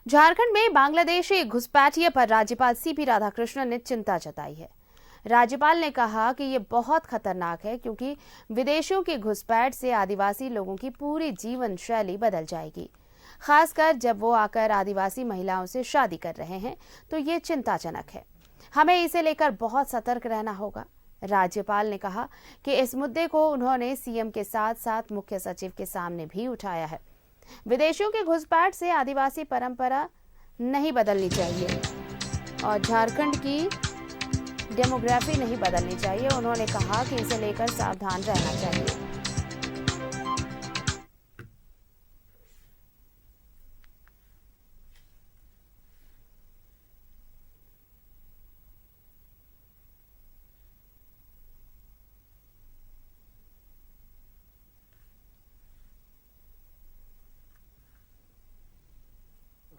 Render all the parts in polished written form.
झारखंड में बांग्लादेशी घुसपैठिए पर राज्यपाल सीपी राधाकृष्णन ने चिंता जताई है। राज्यपाल ने कहा कि ये बहुत खतरनाक है क्योंकि विदेशियों की घुसपैठ से आदिवासी लोगों की पूरी जीवन शैली बदल जाएगी। खासकर जब वो आकर आदिवासी महिलाओं से शादी कर रहे हैं तो ये चिंताजनक है। हमें इसे लेकर बहुत सतर्क रहना होगा। राज्यपाल ने कहा कि इस मुद्दे को उन्होंने सीएम के साथ साथ मुख्य सचिव के सामने भी उठाया है। विदेशियों की घुसपैठ से आदिवासी परंपरा नहीं बदलनी चाहिए और झारखंड की डेमोग्राफी नहीं बदलनी चाहिए। उन्होंने कहा कि इसे लेकर सावधान रहना चाहिए।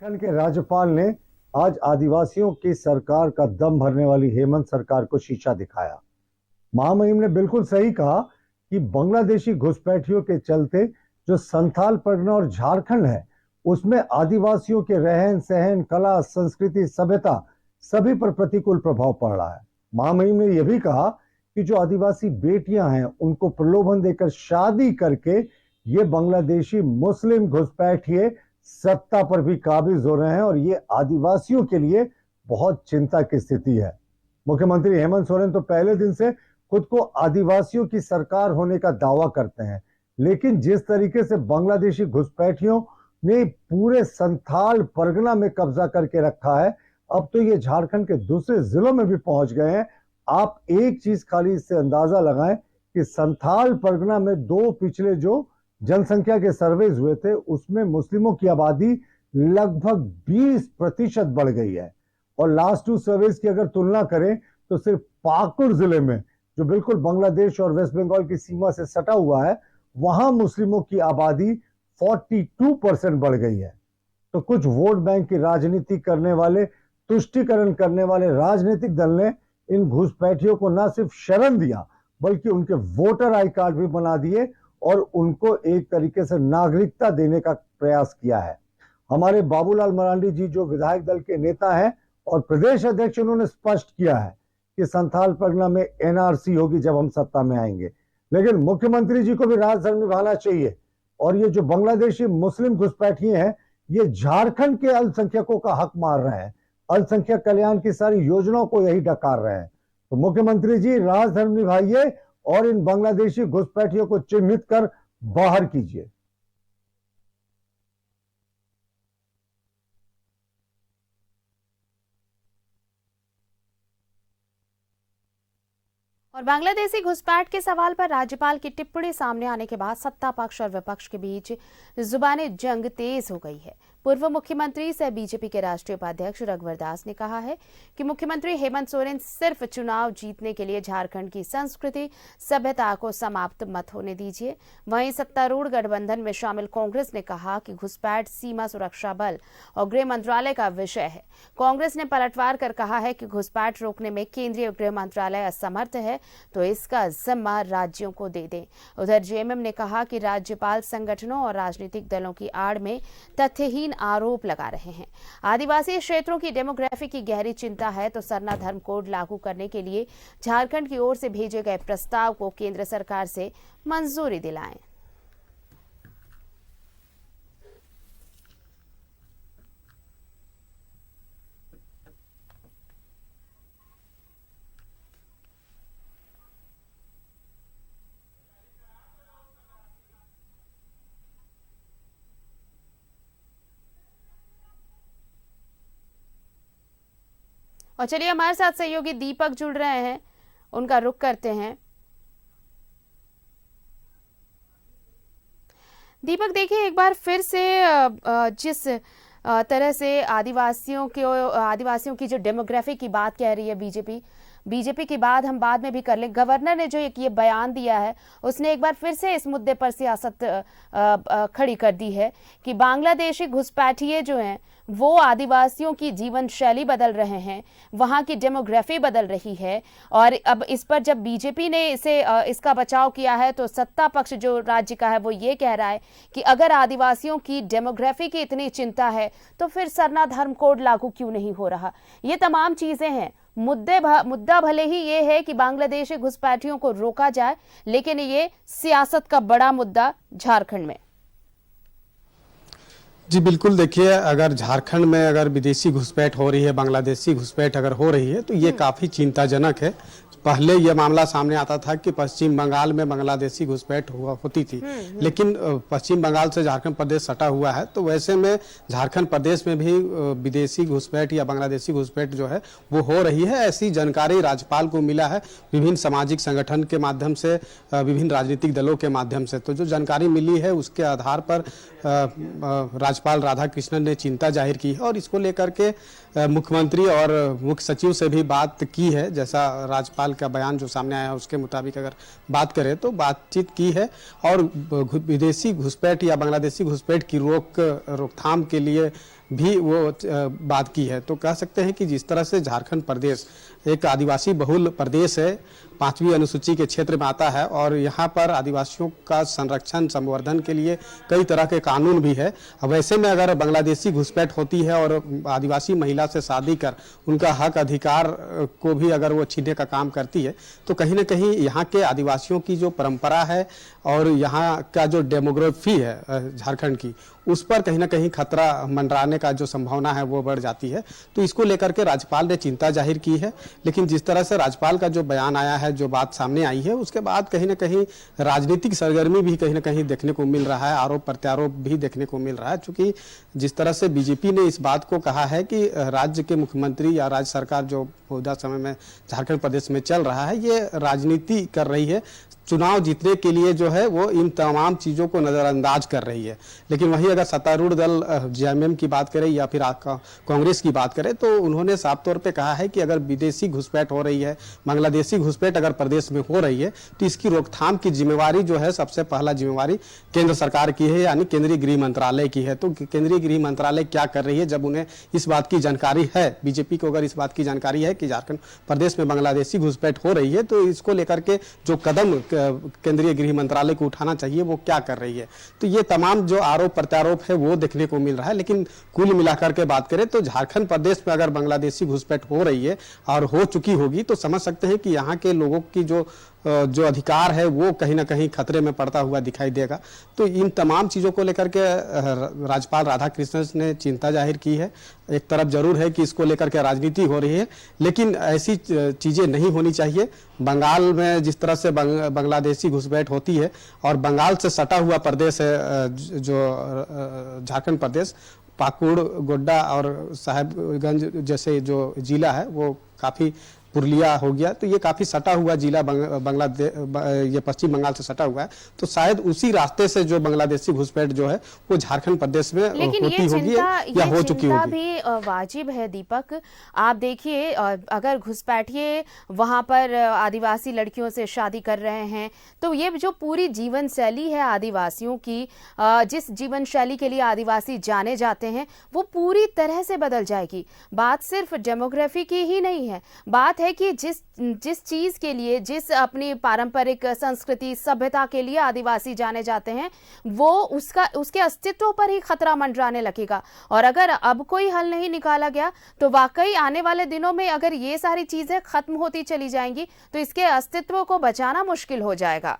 झारखंड के राज्यपाल ने आज आदिवासियों की सरकार का दम भरने वाली हेमंत सरकार को शीशा दिखाया। महामहिम ने बिल्कुल सही कहा कि बांग्लादेशी घुसपैठियों के चलते जो संथाल परगना और झारखंड है उसमें आदिवासियों के रहन सहन, कला, संस्कृति, सभ्यता सभी पर प्रतिकूल प्रभाव पड़ रहा है। महामहिम ने यह भी कहा कि जो आदिवासी बेटियां हैं उनको प्रलोभन देकर शादी करके ये बांग्लादेशी मुस्लिम घुसपैठिए सत्ता पर भी काबिज हो रहे हैं और ये आदिवासियों के लिए बहुत चिंता की स्थिति है। मुख्यमंत्री हेमंत सोरेन तो पहले दिन से खुद को आदिवासियों की सरकार होने का दावा करते हैं, लेकिन जिस तरीके से बांग्लादेशी घुसपैठियों ने पूरे संथाल परगना में कब्जा करके रखा है, अब तो ये झारखंड के दूसरे जिलों में भी पहुंच गए हैं। आप एक चीज खाली इससे अंदाजा लगाएं कि संथाल परगना में दो पिछले जो जनसंख्या के सर्वेज हुए थे उसमें मुस्लिमों की आबादी लगभग 20% बढ़ गई है और लास्ट 2 सर्वेज की अगर तुलना करें तो सिर्फ पाकुड़ जिले में जो बिल्कुल बांग्लादेश और वेस्ट बंगाल की सीमा से सटा हुआ है वहां मुस्लिमों की आबादी 42% बढ़ गई है। तो कुछ वोट बैंक की राजनीति करने वाले, तुष्टीकरण करने वाले राजनीतिक दल ने इन घुसपैठियों को न सिर्फ शरण दिया बल्कि उनके वोटर आई कार्ड भी बना दिए और उनको एक तरीके से नागरिकता देने का प्रयास किया है। हमारे बाबूलाल मरांडी जी जो विधायक दल के नेता हैं और प्रदेश अध्यक्ष, उन्होंने स्पष्ट किया है कि संथाल परगना में एनआरसी होगी जब हम सत्ता में आएंगे। लेकिन मुख्यमंत्री जी को भी राजधर्म निभाना चाहिए और ये जो बांग्लादेशी मुस्लिम घुसपैठिए हैं ये झारखंड के अल्पसंख्यकों का हक मार रहे हैं, अल्पसंख्यक कल्याण की सारी योजनाओं को यही डकार रहे हैं। तो मुख्यमंत्री जी राजधर्म निभाइए और इन बांग्लादेशी घुसपैठियों को चिन्हित कर बाहर कीजिए। और बांग्लादेशी घुसपैठ के सवाल पर राज्यपाल की टिप्पणी सामने आने के बाद सत्ता पक्ष और विपक्ष के बीच जुबानी जंग तेज हो गई है। पूर्व मुख्यमंत्री सह बीजेपी के राष्ट्रीय उपाध्यक्ष रघुवर दास ने कहा है कि मुख्यमंत्री हेमंत सोरेन सिर्फ चुनाव जीतने के लिए झारखंड की संस्कृति सभ्यता को समाप्त मत होने दीजिए। वहीं सत्तारूढ़ गठबंधन में शामिल कांग्रेस ने कहा कि घुसपैठ सीमा सुरक्षा बल और गृह मंत्रालय का विषय है। कांग्रेस ने पलटवार कर कहा है कि घुसपैठ रोकने में केंद्रीय गृह मंत्रालय असमर्थ है तो इसका जिम्मा राज्यों को दे दें। उधर जेएमएम ने कहा कि राज्यपाल संगठनों और राजनीतिक दलों की आड़ में तथ्यहीन आरोप लगा रहे हैं। आदिवासी क्षेत्रों की डेमोग्राफी की गहरी चिंता है तो सरना धर्म कोड लागू करने के लिए झारखंड की ओर से भेजे गए प्रस्ताव को केंद्र सरकार से मंजूरी दिलाएं। और चलिए हमारे साथ सहयोगी दीपक जुड़ रहे हैं, उनका रुख करते हैं। दीपक, देखिए एक बार फिर से जिस तरह से आदिवासियों की जो डेमोग्राफी की बात कह रही है बीजेपी, बीजेपी की बात हम बाद में भी कर लें। गवर्नर ने जो ये बयान दिया है, उसने एक बार फिर से इस मुद्दे पर सियासत खड़ी कर दी है कि बांग्लादेशी घुसपैठिए जो हैं वो आदिवासियों की जीवन शैली बदल रहे हैं, वहां की डेमोग्राफी बदल रही है। और अब इस पर जब बीजेपी ने इसका बचाव किया है तो सत्ता पक्ष जो राज्य का है वो ये कह रहा है कि अगर आदिवासियों की डेमोग्राफी की इतनी चिंता है तो फिर सरना धर्म कोड लागू क्यों नहीं हो रहा। ये तमाम चीजें हैं। मुद्दा भले ही ये है कि बांग्लादेशी घुसपैठियों को रोका जाए, लेकिन ये सियासत का बड़ा मुद्दा झारखंड में। जी बिल्कुल, देखिए अगर झारखंड में अगर विदेशी घुसपैठ हो रही है, बांग्लादेशी घुसपैठ अगर हो रही है तो ये काफ़ी चिंताजनक है। पहले ये मामला सामने आता था कि पश्चिम बंगाल में बांग्लादेशी घुसपैठ होती थी, लेकिन पश्चिम बंगाल से झारखंड प्रदेश सटा हुआ है, तो वैसे में झारखंड प्रदेश में भी विदेशी घुसपैठ या बांग्लादेशी घुसपैठ जो है वो हो रही है। ऐसी जानकारी राज्यपाल को मिला है विभिन्न सामाजिक संगठन के माध्यम से, विभिन्न राजनीतिक दलों के माध्यम से। तो जो जानकारी मिली है उसके आधार पर राज्यपाल राधाकृष्णन ने चिंता जाहिर की है और इसको लेकर के मुख्यमंत्री और मुख्य सचिव से भी बात की है। जैसा राज्यपाल का बयान जो सामने आया है उसके मुताबिक अगर बात करें तो बातचीत की है और विदेशी घुसपैठ या बांग्लादेशी घुसपैठ की रोकथाम के लिए भी वो बात की है। तो कह सकते हैं कि जिस तरह से झारखंड प्रदेश एक आदिवासी बहुल प्रदेश है, 5वीं अनुसूची के क्षेत्र में आता है और यहाँ पर आदिवासियों का संरक्षण संवर्धन के लिए कई तरह के कानून भी है। अब वैसे में अगर बांग्लादेशी घुसपैठ होती है और आदिवासी महिला से शादी कर उनका हक अधिकार को भी अगर वो छीनने का काम करती है तो कहीं ना कहीं यहाँ के आदिवासियों की जो परंपरा है और यहाँ का जो डेमोग्राफी है झारखंड की, उस पर कहीं ना कहीं खतरा मंडराने का जो संभावना है वो बढ़ जाती है। तो इसको लेकर के राज्यपाल ने चिंता जाहिर की है। लेकिन जिस तरह से राज्यपाल का जो बयान आया है, जो बात सामने आई है, उसके बाद कहीं ना कहीं राजनीतिक सरगर्मी भी कहीं ना कहीं देखने को मिल रहा है, आरोप प्रत्यारोप भी देखने को मिल रहा है। चूंकि जिस तरह से बीजेपी ने इस बात को कहा है कि राज्य के मुख्यमंत्री या राज्य सरकार जो मौजूदा समय में झारखंड प्रदेश में चल रहा है ये राजनीति कर रही है, चुनाव जीतने के लिए जो है वो इन तमाम चीज़ों को नज़रअंदाज कर रही है। लेकिन वहीं अगर सत्तारूढ़ दल जेएमएम की बात करें या फिर कांग्रेस की बात करें तो उन्होंने साफ तौर पे कहा है कि अगर विदेशी घुसपैठ हो रही है, बांग्लादेशी घुसपैठ अगर प्रदेश में हो रही है तो इसकी रोकथाम की जिम्मेवारी जो है सबसे पहला जिम्मेवारी केंद्र सरकार की है, यानी केंद्रीय गृह मंत्रालय की है। तो केंद्रीय गृह मंत्रालय क्या कर रही है जब उन्हें इस बात की जानकारी है, बीजेपी को अगर इस बात की जानकारी है कि झारखंड प्रदेश में बांग्लादेशी घुसपैठ हो रही है तो इसको लेकर के जो कदम केंद्रीय गृह मंत्रालय को उठाना चाहिए वो क्या कर रही है। तो ये तमाम जो आरोप प्रत्यारोप है वो देखने को मिल रहा है। लेकिन कुल मिलाकर के बात करें तो झारखंड प्रदेश में अगर बांग्लादेशी घुसपैठ हो रही है और हो चुकी होगी तो समझ सकते हैं कि यहाँ के लोगों की जो अधिकार है वो कहीं ना कहीं खतरे में पड़ता हुआ दिखाई देगा। तो इन तमाम चीज़ों को लेकर के राज्यपाल राधाकृष्णन ने चिंता जाहिर की है। एक तरफ जरूर है कि इसको लेकर के राजनीति हो रही है, लेकिन ऐसी चीज़ें नहीं होनी चाहिए। बंगाल में जिस तरह से बांग्लादेशी घुसपैठ होती है और बंगाल से सटा हुआ प्रदेश है जो झारखंड प्रदेश, पाकुड़, गोड्डा और साहेबगंज जैसे जो जिला है वो काफ़ी, पुरुलिया हो गया, तो ये काफी सटा हुआ जिला ये पश्चिम बंगाल से सटा हुआ है। तो शायद उसी रास्ते से जो बांग्लादेशी घुसपैठ जो है वो झारखंड प्रदेश में होती होगी या हो चुकी होगी। भी वाजिब है दीपक। आप देखिए अगर घुसपैठिए वहां पर आदिवासी लड़कियों से शादी कर रहे हैं तो ये जो पूरी जीवन शैली है आदिवासियों की, जिस जीवन शैली के लिए आदिवासी जाने जाते हैं वो पूरी तरह से बदल जाएगी। बात सिर्फ डेमोग्राफी की ही नहीं है, बात है कि जिस चीज के लिए, जिस अपनी पारंपरिक संस्कृति सभ्यता के लिए आदिवासी जाने जाते हैं वो उसके अस्तित्व पर ही खतरा मंडराने लगेगा। और अगर अब कोई हल नहीं निकाला गया तो वाकई आने वाले दिनों में अगर ये सारी चीजें खत्म होती चली जाएंगी तो इसके अस्तित्व को बचाना मुश्किल हो जाएगा।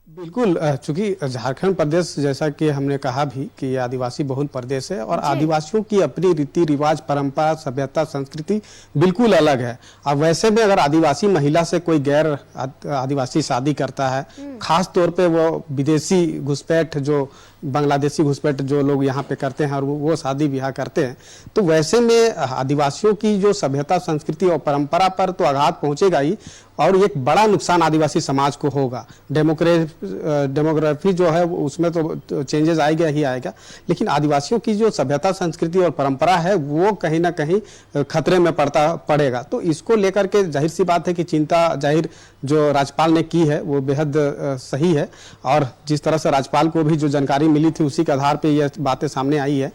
बिल्कुल, चूंकि झारखंड प्रदेश जैसा कि हमने कहा भी कि ये आदिवासी बहुल प्रदेश है और आदिवासियों की अपनी रीति रिवाज, परंपरा, सभ्यता, संस्कृति बिल्कुल अलग है। अब वैसे में अगर आदिवासी महिला से कोई गैर आदिवासी शादी करता है, खास तौर पे वो विदेशी घुसपैठ जो बांग्लादेशी घुसपैठ जो लोग यहाँ पे करते हैं और वो शादी ब्याह करते हैं, तो वैसे में आदिवासियों की जो सभ्यता, संस्कृति और परंपरा पर तो आघात पहुंचेगा ही, और एक बड़ा नुकसान आदिवासी समाज को होगा। डेमोग्राफी जो है उसमें तो चेंजेस आएगा ही आएगा, लेकिन आदिवासियों की जो सभ्यता, संस्कृति और परंपरा है वो कहीं ना कहीं खतरे में पड़ेगा। तो इसको लेकर के जाहिर सी बात है कि चिंता जाहिर जो राज्यपाल ने की है वो बेहद सही है, और जिस तरह से राज्यपाल को भी जो जानकारी मिली थी उसी के आधार पर यह बातें सामने आई है।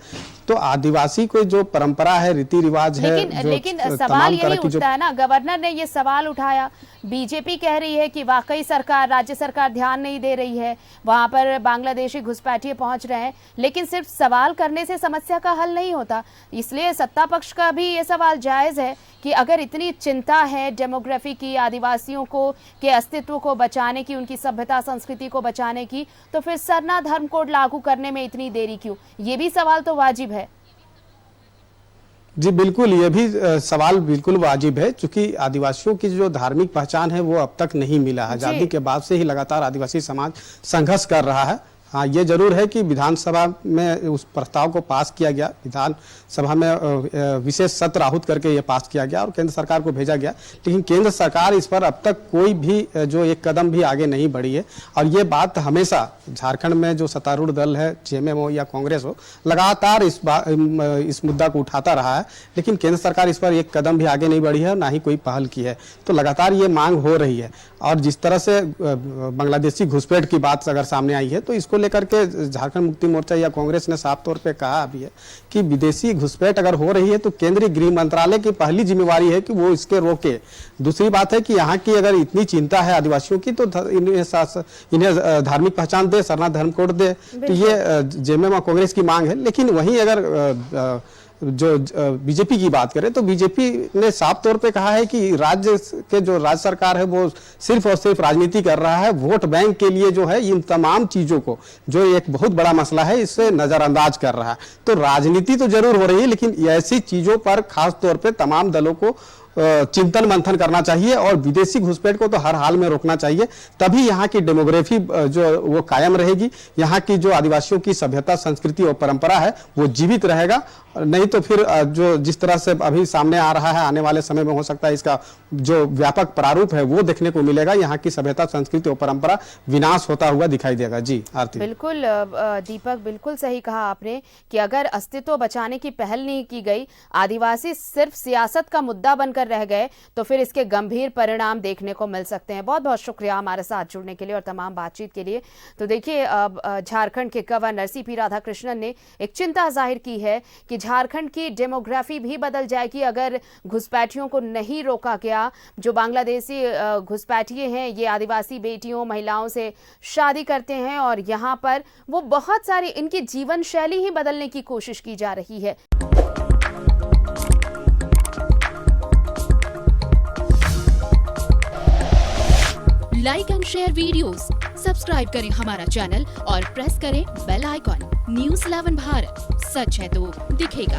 तो आदिवासी को जो परंपरा है, रीति रिवाज है, लेकिन सवाल यही उठता है ना, गवर्नर ने ये सवाल उठाया, बीजेपी कह रही है कि वाकई सरकार, राज्य सरकार ध्यान नहीं दे रही है, वहां पर बांग्लादेशी घुसपैठिए पहुंच रहे हैं, लेकिन सिर्फ सवाल करने से समस्या का हल नहीं होता। इसलिए सत्ता पक्ष का भी ये सवाल जायज है कि अगर इतनी चिंता है डेमोग्राफी की, आदिवासियों को के अस्तित्व को बचाने की, उनकी सभ्यता संस्कृति को बचाने की, तो फिर सरना धर्म कोड लागू करने में इतनी देरी क्यों? ये भी सवाल तो वाजिब है। जी बिल्कुल, ये भी सवाल बिल्कुल वाजिब है, क्योंकि आदिवासियों की जो धार्मिक पहचान है वो अब तक नहीं मिला है। आजादी के बाद से ही लगातार आदिवासी समाज संघर्ष कर रहा है। हाँ, ये जरूर है कि विधानसभा में उस प्रस्ताव को पास किया गया, विधानसभा में विशेष सत्र आहूत करके ये पास किया गया और केंद्र सरकार को भेजा गया, लेकिन केंद्र सरकार इस पर अब तक कोई भी जो एक कदम भी आगे नहीं बढ़ी है। और ये बात हमेशा झारखंड में जो सत्तारूढ़ दल है, जेएमएम हो या कांग्रेस हो, लगातार इस मुद्दा को उठाता रहा है, लेकिन केंद्र सरकार इस पर एक कदम भी आगे नहीं बढ़ी है और ना ही कोई पहल की है। तो लगातार ये मांग हो रही है, और जिस तरह से बांग्लादेशी घुसपैठ की बात अगर सामने आई है तो इसको लेकर के झारखंड मुक्ति मोर्चा या कांग्रेस ने साफ तौर पे कहा भी है कि विदेशी घुसपैठ अगर हो रही है तो केंद्रीय गृह मंत्रालय की पहली जिम्मेवारी है कि वो इसके रोके। दूसरी बात है कि यहाँ की अगर इतनी चिंता है आदिवासियों की तो इन्हें धार्मिक पहचान दे, सरना धर्म कोड दे। तो ये जेएमएम और कांग्रेस की मांग है। लेकिन वहीं अगर जो बीजेपी की बात करें तो बीजेपी ने साफ तौर पे कहा है कि राज्य सरकार है वो सिर्फ और सिर्फ राजनीति कर रहा है, वोट बैंक के लिए जो है इन तमाम चीजों को, जो एक बहुत बड़ा मसला है, इससे नजरअंदाज कर रहा है। तो राजनीति तो जरूर हो रही है, लेकिन ऐसी चीजों पर खास तौर पे तमाम दलों को चिंतन मंथन करना चाहिए और विदेशी घुसपैठ को तो हर हाल में रोकना चाहिए। तभी यहाँ की डेमोग्राफी जो वो कायम रहेगी, यहाँ की जो आदिवासियों की सभ्यता, संस्कृति और परंपरा है वो जीवित रहेगा। नहीं तो फिर जो जिस तरह से अभी सामने आ रहा है, आने वाले समय में हो सकता है इसका जो व्यापक प्रारूप है वो देखने को मिलेगा। यहाँ की सभ्यता, संस्कृति और परंपरा विनाश होता हुआ दिखाई देगा। जी आरती। बिल्कुल दीपक, बिल्कुल सही कहा आपने कि अगर अस्तित्व बचाने की पहल नहीं की गई, आदिवासी सिर्फ सियासत का मुद्दा बनकर रह गए, तो फिर इसके गंभीर परिणाम देखने को मिल सकते हैं। बहुत बहुत शुक्रिया हमारे साथ जुड़ने के लिए और तमाम बातचीत के लिए। तो देखिए, झारखंड के गवर्नर सीपी राधाकृष्णन ने एक चिंता जाहिर की है कि झारखंड की डेमोग्राफी भी बदल जाएगी अगर घुसपैठियों को नहीं रोका गया। जो बांग्लादेशी घुसपैठिए हैं ये आदिवासी बेटियों, महिलाओं से शादी करते हैं और यहाँ पर वो बहुत सारी इनकी जीवन शैली ही बदलने की कोशिश की जा रही है। Like and share videos, subscribe करें हमारा चैनल और प्रेस करें बेल आइकॉन। न्यूज़ 11 भारत, सच है तो दिखेगा।